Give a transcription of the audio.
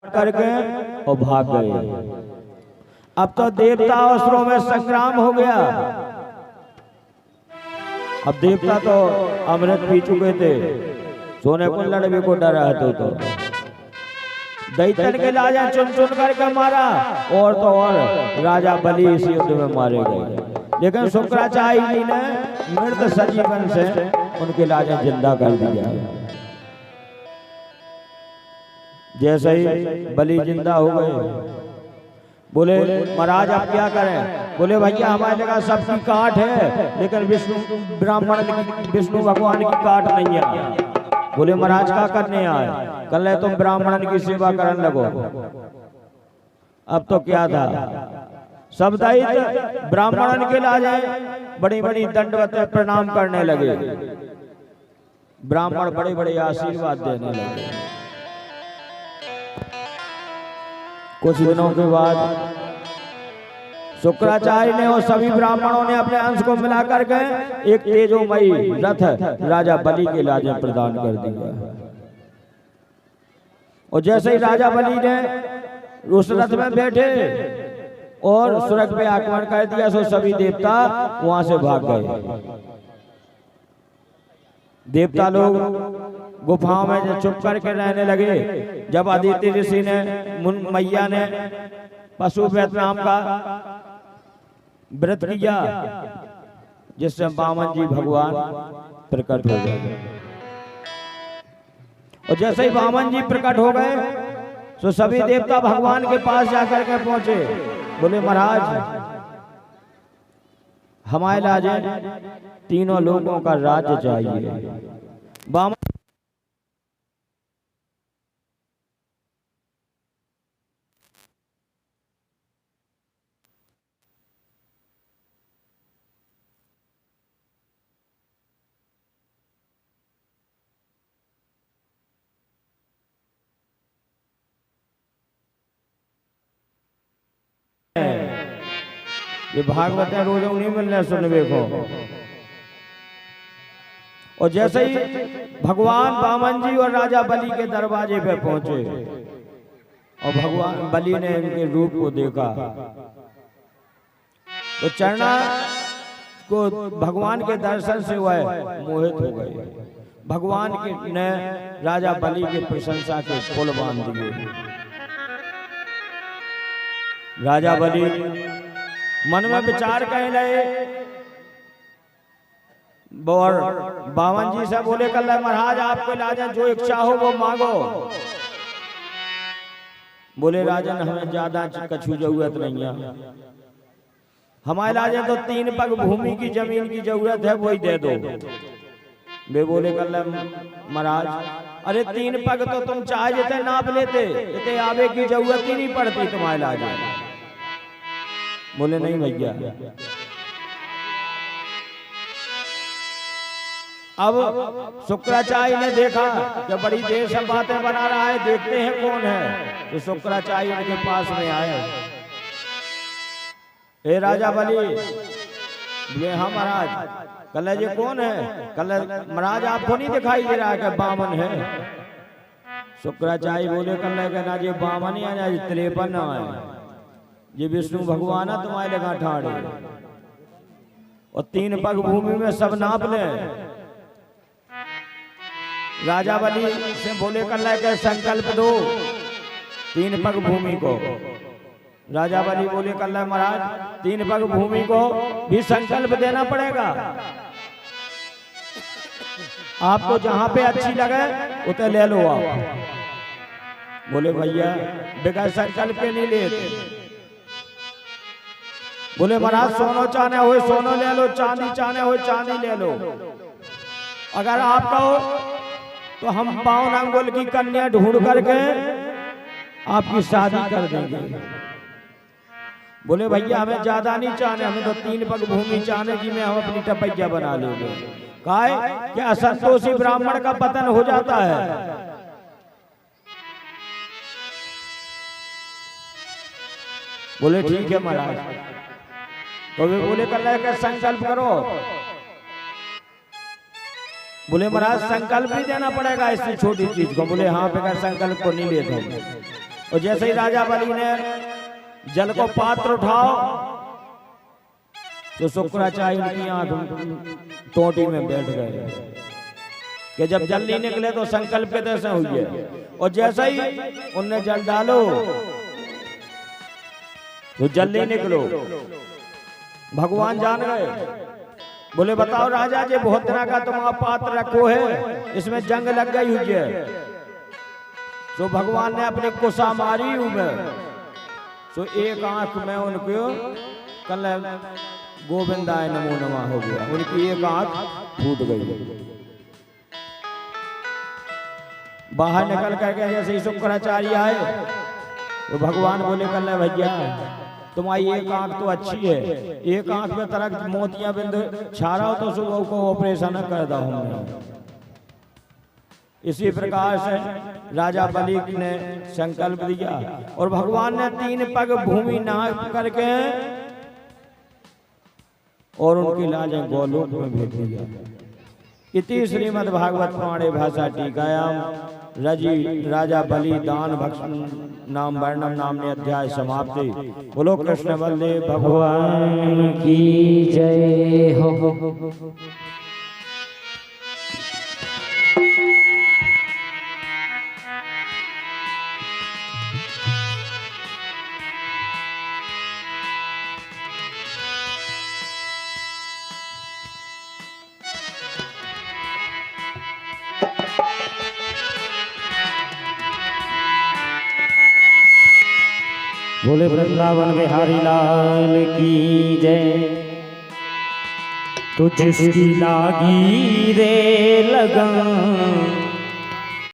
करके और भाग गए। अब तो देवता असुरों में संग्राम हो गया। अब देवता तो अमृत पी चुके थे, सोने को लड़वे को डरा है तो दैत्यन के राजा चुन चुन करके मारा और तो और राजा बलि इस युद्ध में मारे गए। लेकिन शुक्राचार्य जी ने मृत सजीवन से उनके राजा जिंदा कर दिया। जैसे ही बलि जिंदा हो गए, बोले महाराज आप क्या करें? बोले भैया हमारे जगह सबकी काट है, लेकिन विष्णु भगवान की काट नहीं है। बोले महाराज क्या करने आए? कल है तुम ब्राह्मण की सेवा करने लगो। अब तो क्या था, सब दैत्य ब्राह्मण के लाजे बड़ी बड़ी दंडवत प्रणाम करने लगे। ब्राह्मण बड़े बड़े आशीर्वाद देने लगे। कुछ दिनों के बाद शुक्राचार्य ने और सभी ब्राह्मणों ने अपने अंश को मिलाकर के एक तेजोमयी रथ राजा बलि के लाजे प्रदान कर दिया। और जैसे ही राजा बलि ने उस रथ में बैठे और स्वर्ग पे आक्रमण कर दिया, सो सभी देवता वहां से भाग गए। देवता लोग गुफाओं में चुप करके रहने लगे। जब अदिति ऋषि ने मैया ने पशुपति नाम का व्रत किया, जिससे वामन जी भगवान प्रकट हो गए। और जैसे ही वामन जी प्रकट हो गए तो सभी देवता भगवान के पास जाकर के पहुंचे। बोले महाराज हमारे लाजे तीनों लोगों का राज्य चाहिए। वामन ये भागवत रोज नहीं मिलने सुनवे को। और जैसे ही भगवान वामन जी और राजा बलि के दरवाजे पे पहुंचे और भगवान बलि ने इनके रूप को देखा, तो चरना को भगवान के दर्शन से वह मोहित हो गए। भगवान के ने राजा बलि की प्रशंसा के पुल बांध दिए। राजा बलि मन में विचार करने लगे और वामन जी से बोले कल महाराज आपके राजन जो इच्छा हो वो मांगो। बोले राजन हमें ज्यादा कछु जरूरत नहीं है, हमारे राजन तो 3 पग भूमि की जमीन की जरूरत है, वही दे दो। वे बोले कल महाराज अरे 3 पग तो तुम चाहे जितने नाप लेते, इतने आवे की जरूरत ही नहीं पड़ती तुम्हारे राजन। बोले नहीं भैया। अब शुक्राचार्य ने देखा कि बड़ी देर से बातें बना रहा है, देखते हैं कौन है। तो शुक्राचार्य उनके पास में आए। हे राजा बलि। ये हाँ महाराज। कल ये कौन है? कल महाराज आपको नहीं दिखाई दे रहा कि वामन है? शुक्राचार्य बोले कल ना ये वामन ही है, 53 है, ये विष्णु भगवान है तुम्हारे लगा ठाड़े। और 3 पग भूमि में सब नाप ले। राजा बलि से बोले कर के संकल्प दो 3 पग भूमि को। राजा बलि बोले कर महाराज 3 पग भूमि को भी संकल्प देना पड़ेगा, आपको जहां पे अच्छी लगे उसे ले लो आप। बोले भैया बगैर संकल्प के नहीं लेते। बोले महाराज सोनो चाहने हो सोनो ले लो, चांदी चाहने हो चांदी ले लो। अगर आप कहो तो हम 52 अंगुल की कन्या ढूंढ करके आपकी शादी कर देंगे। बोले भैया हमें ज्यादा नहीं चाहने, हमें तो 3 पग भूमि चाहने की में हम अपनी टपैया बना लेंगे। काहे कि असंतोषी ब्राह्मण का पतन हो जाता है। बोले ठीक है महाराज। तो वे बोले कर संकल्प करो। बोले महाराज संकल्प भी देना पड़ेगा इसी छोटी चीज को। बोले हाँ बगैर संकल्प को नहीं लेते। और जैसे ही राजा बलि ने जल को पात्र उठाओ तो शुक्राचार्य उनकी आंख टोटी में बैठ गए कि जब जल नहीं निकले तो संकल्प के जैसे हुई है। और जैसे ही उनने जल डालो तो जल नहीं निकलो। भगवान जान गए, बोले बताओ राजा जी, बहुत तरह का तुम पात्र रखो है, इसमें जंग लग गई हुई है। तो भगवान ने अपने कुशा मारी में तो एक आंख में उनको कल गोविंदाय नमो नमः हो गया, उनकी एक आंख फूट गई। बाहर निकल करके जैसे ही शुक्राचार्य आए तो भगवान बोले कल भैया तुम्हारी एक आंख तो अच्छी है, एक आंख में तरह मोतियां बिंदु छा रहा हो तो सुबह को ऑपरेशन कर दा हूं। इसी प्रकार से राजा बलि ने संकल्प दिया और भगवान ने 3 पग भूमि नाप करके और उनकी लाजें गोलोक में भेज दिया। इति श्रीमद् भागवत पुराणे भाषा टीकायाम रजी राजा बलि दान भक्षण नाम वर्णम नामने अध्याय समाप्ति। बोलो कृष्ण बलदेव भगवान की जय हो। बोले वृंदावन बिहारी लाल की जय। तुझसी लागी रे लगन